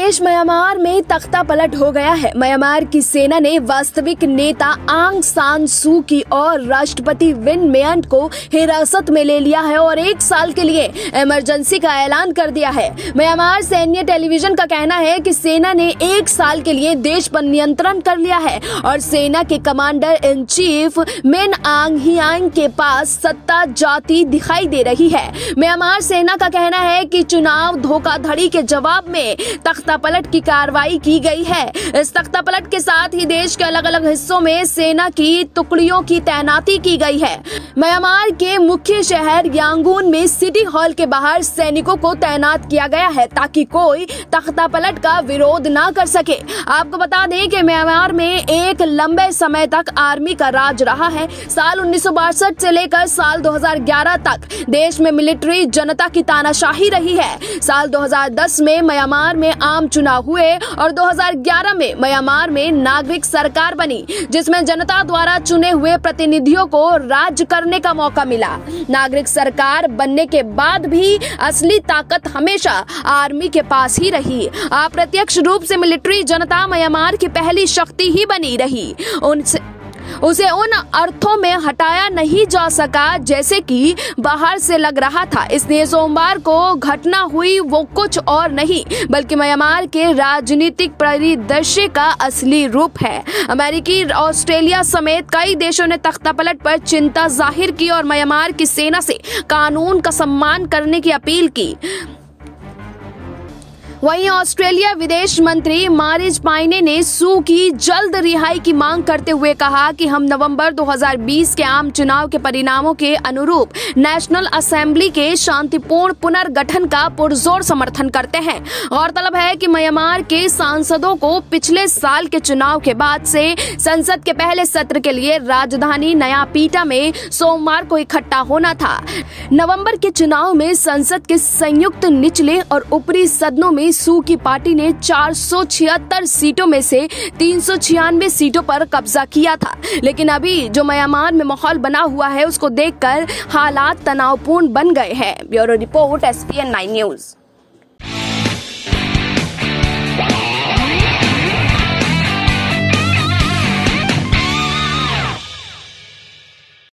देश म्यांमार में तख्ता पलट हो गया है। म्यांमार की सेना ने वास्तविक नेता आंग सान सू की और राष्ट्रपति विन मिंट को हिरासत में ले लिया है और 1 साल के लिए इमरजेंसी का ऐलान कर दिया है। म्यांमार सैन्य टेलीविजन का कहना है कि सेना ने 1 साल के लिए देश पर नियंत्रण कर लिया है और सेना के कमांडर इन चीफ मिन आंग हियांग के पास सत्ता जाती दिखाई दे रही है। म्यांमार सेना का कहना है कि चुनाव धोखाधड़ी के जवाब में तख्ता पलट की कार्रवाई की गई है। इस तख्ता पलट के साथ ही देश के अलग अलग हिस्सों में सेना की टुकड़ियों की तैनाती की गई है। म्यांमार के मुख्य शहर यांगून में सिटी हॉल के बाहर सैनिकों को तैनात किया गया है ताकि कोई तख्ता पलट का विरोध ना कर सके। आपको बता दें कि म्यांमार में एक लंबे समय तक आर्मी का राज रहा है। साल 1962 से लेकर साल 2011 तक देश में मिलिट्री जनता की तानाशाही रही है। साल 2010 में म्यांमार में आम चुनाव हुए और 2011 में म्यांमार में नागरिक सरकार बनी जिसमें जनता द्वारा चुने हुए प्रतिनिधियों को राज्य करने का मौका मिला। नागरिक सरकार बनने के बाद भी असली ताकत हमेशा आर्मी के पास ही रही। अप्रत्यक्ष रूप से मिलिट्री जनता म्यांमार की पहली शक्ति ही बनी रही। उसे उन अर्थों में हटाया नहीं जा सका जैसे कि बाहर से लग रहा था। इसलिए सोमवार को घटना हुई वो कुछ और नहीं बल्कि म्यांमार के राजनीतिक परिदृश्य का असली रूप है। अमेरिकी, ऑस्ट्रेलिया समेत कई देशों ने तख्तापलट पर चिंता जाहिर की और म्यांमार की सेना से कानून का सम्मान करने की अपील की। वहीं ऑस्ट्रेलिया विदेश मंत्री मारिज पाइने ने सू की जल्द रिहाई की मांग करते हुए कहा कि हम नवंबर 2020 के आम चुनाव के परिणामों के अनुरूप नेशनल असेंबली के शांतिपूर्ण पुनर्गठन का पुरजोर समर्थन करते हैं। गौरतलब है कि म्यांमार के सांसदों को पिछले साल के चुनाव के बाद से संसद के पहले सत्र के लिए राजधानी नयापीटा में सोमवार को इकट्ठा होना था। नवंबर के चुनाव में संसद के संयुक्त निचले और ऊपरी सदनों में सू की पार्टी ने 476 सीटों में से 396 सीटों पर कब्जा किया था। लेकिन अभी जो म्यांमार में माहौल बना हुआ है उसको देखकर हालात तनावपूर्ण बन गए हैं। Bureau report SPN 9 news.